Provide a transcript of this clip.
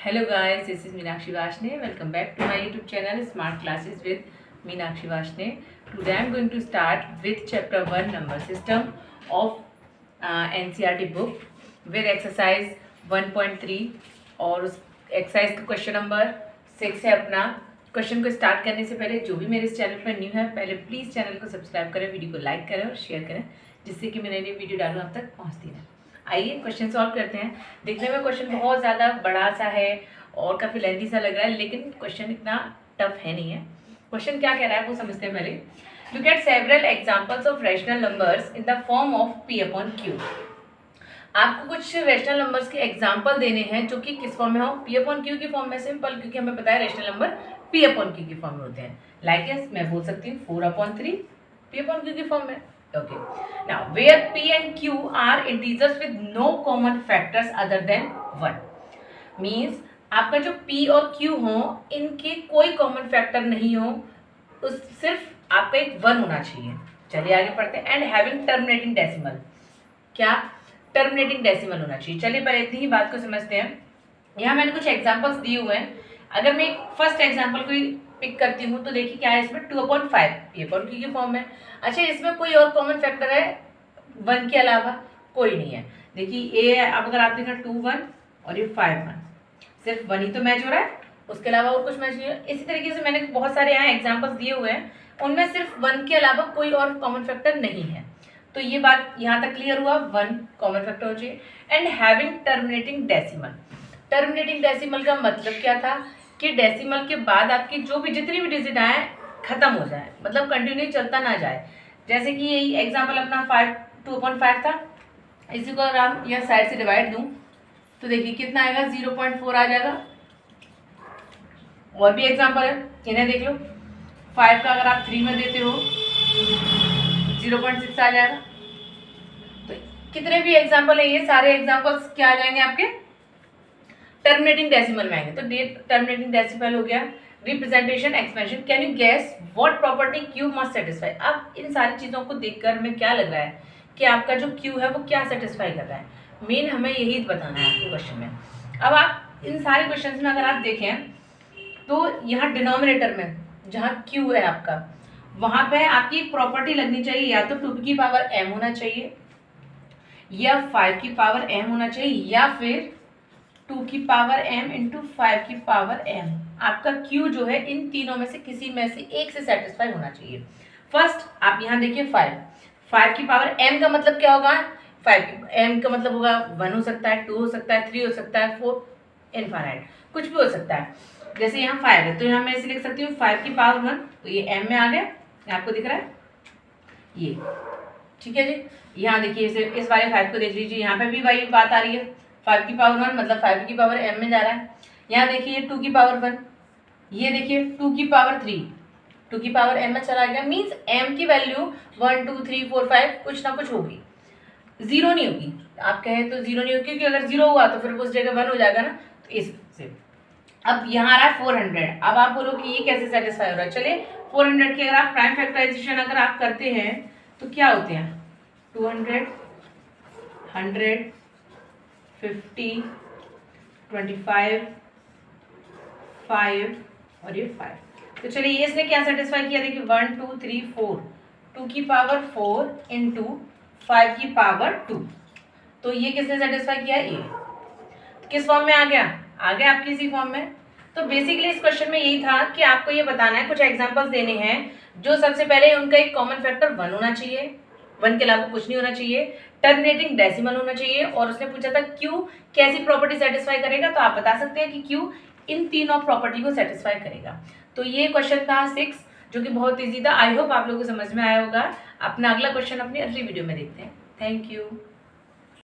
Hello guys, this is Meenakshi Vashne. Welcome back to my YouTube channel Smart Classes with Meenakshi Vashne. Today I am going to start with chapter 1 number system of NCERT book with exercise 1.3 और उस exercise का question number 6 है अपना। Question को start करने से पहले जो भी मेरे इस चैनल पर न्यू है पहले प्लीज़ चैनल को सब्सक्राइब करें, वीडियो को लाइक करें और शेयर करें जिससे कि मैंने वीडियो डालूँ आप तक पहुँचती रहे। आइए क्वेश्चन सॉल्व करते हैं। देखने में क्वेश्चन बहुत ज़्यादा बड़ा सा है और काफ़ी लेंथी सा लग रहा है, लेकिन क्वेश्चन इतना टफ है नहीं है। क्वेश्चन क्या कह रहा है वो समझते हैं पहले। Look at several examples of rational numbers in the form of P/Q। आपको कुछ रैशनल नंबर्स के एग्जांपल देने हैं जो कि किस फॉर्म में हो, P/Q की फॉर्म में। सिंपल, क्योंकि हमें पता है रैशनल नंबर P/Q की फॉर्म में होते हैं। लाइक मैं बोल सकती हूँ 4/3 P/Q की फॉर्म में। Okay. Now, where P and Q are integers with no common factors other than 1, means आपका जो P और Q हो इनके कोई कॉमन फैक्टर नहीं हो, उस सिर्फ आपका एक 1 होना चाहिए। चलिए आगे पढ़ते हैं। एंड हैविंग टर्मिनेटिंग डेसिमल, क्या टर्मिनेटिंग डेसिमल होना चाहिए। चलिए पहले इतनी ही बात को समझते हैं। यहाँ मैंने कुछ एग्जांपल्स दिए हुए हैं। अगर मैं फर्स्ट एग्जांपल को पिक करती हूँ तो देखिए क्या है इसमें 2/5 P/Q की फॉर्म में। अच्छा, इसमें कोई और कॉमन फैक्टर है 1 के अलावा? कोई नहीं है। देखिए ए है, अब अगर आप देखा 2 1 और ये 5 1, सिर्फ 1 ही तो मैच हो रहा है, उसके अलावा और कुछ मैच नहीं हो। इसी तरीके से मैंने बहुत सारे यहाँ एग्जाम्पल्स दिए हुए हैं, उनमें सिर्फ 1 के अलावा कोई और कॉमन फैक्टर नहीं है। तो ये बात यहाँ तक क्लियर हुआ, 1 कॉमन फैक्टर हो चाहिए। And having terminating decimal, terminating decimal का मतलब क्या था कि डेसिमल के बाद आपकी जो भी जितनी भी डिजिट आए खत्म हो जाए, मतलब कंटिन्यू चलता ना जाए। जैसे कि यही एग्जांपल अपना 2/5 था, इसी को अगर आप यह साइड से डिवाइड दूं तो देखिए कितना आएगा, 0.4 आ जाएगा। और भी एग्जांपल है, इन्हें देख लो। 5 का अगर आप 3 में देते हो 0.6 आ जाएगा। तो कितने भी एग्जाम्पल है, ये सारे एग्जाम्पल्स क्या आ जाएंगे आपके टर्मिनेटिंग डेसिमल में आएंगे। तो टर्मिनेटिंग डेसिमल हो गया। Representation expansion, can you guess what property Q must satisfy. अब इन सारी चीज़ों को देखकर हमें क्या लग रहा है कि आपका जो Q है वो क्या सेटिस्फाई कर रहा है। मेन हमें यही बताना है आपके क्वेश्चन में। अब आप इन सारे क्वेश्चन में अगर आप देखें तो यहाँ डिनोमिनेटर में जहाँ Q है आपका, वहाँ पे आपकी एक प्रॉपर्टी लगनी चाहिए, या तो 2 की पावर m होना चाहिए, या 5 की पावर m होना चाहिए, या फिर 2 की पावर m इंटू 5 की पावर m। आपका Q जो है इन तीनों में से किसी में से एक से सेटिस्फाई होना चाहिए। फर्स्ट आप यहाँ देखिए 5 की पावर m का मतलब क्या होगा, 5 की m का मतलब होगा 1 हो सकता है, 2 हो सकता है, 3 हो सकता है, 4 इनफाइनाइट कुछ भी हो सकता है। जैसे यहाँ 5 है तो यहाँ मैं ऐसे लिख सकती हूँ 5 की पावर 1, तो ये m में आ गया, आपको दिख रहा है ये, ठीक है जी। यहाँ देखिए इस वाले 5 को देख लीजिए, यहाँ पे भी वही बात आ रही है, 5 की पावर 1 मतलब 5 की पावर m में जा रहा है। यहाँ देखिए 2 की पावर 1, ये देखिए 2 की पावर 3, 2 की पावर m में चला गया। मीन्स m की वैल्यू 1 2 3 4 5 कुछ ना कुछ होगी, 0 नहीं होगी। आप कहें तो 0 नहीं होगी, क्योंकि अगर 0 हुआ तो फिर उस जगह 1 हो जाएगा ना। तो इससे अब यहाँ आ रहा है 400। अब आप बोलो कि ये कैसे सेटिस्फाई हो रहा है। चलिए 400 की अगर आप प्राइम फैक्टराइजेशन अगर आप करते हैं तो क्या होते हैं, 200 100 50 25 5 और ये 5। तो चलिए ये इसने क्या सेटिस्फाई किया, देखिए 1 2 3 4, 2 की पावर 4 इंटू 5 की पावर 2। तो ये किसने सेटिस्फाई किया, ये किस फॉर्म में आ गया आपकी इसी फॉर्म में। तो बेसिकली इस क्वेश्चन में यही था कि आपको ये बताना है, कुछ एग्जांपल्स देने हैं जो सबसे पहले उनका एक कॉमन फैक्टर 1 होना चाहिए, 1 के अलावा कुछ नहीं होना चाहिए, टर्मिनेटिंग डेसिमल होना चाहिए, और उसने पूछा था Q कैसी प्रॉपर्टी सेटिस्फाई करेगा। तो आप बता सकते हैं कि Q इन तीनों प्रॉपर्टी को सेटिस्फाई करेगा। तो ये क्वेश्चन था 6, जो कि बहुत ईजी था। आई होप आप लोगों को समझ में आया होगा। अपना अगला क्वेश्चन अपनी अगली वीडियो में देखते हैं। Thank you.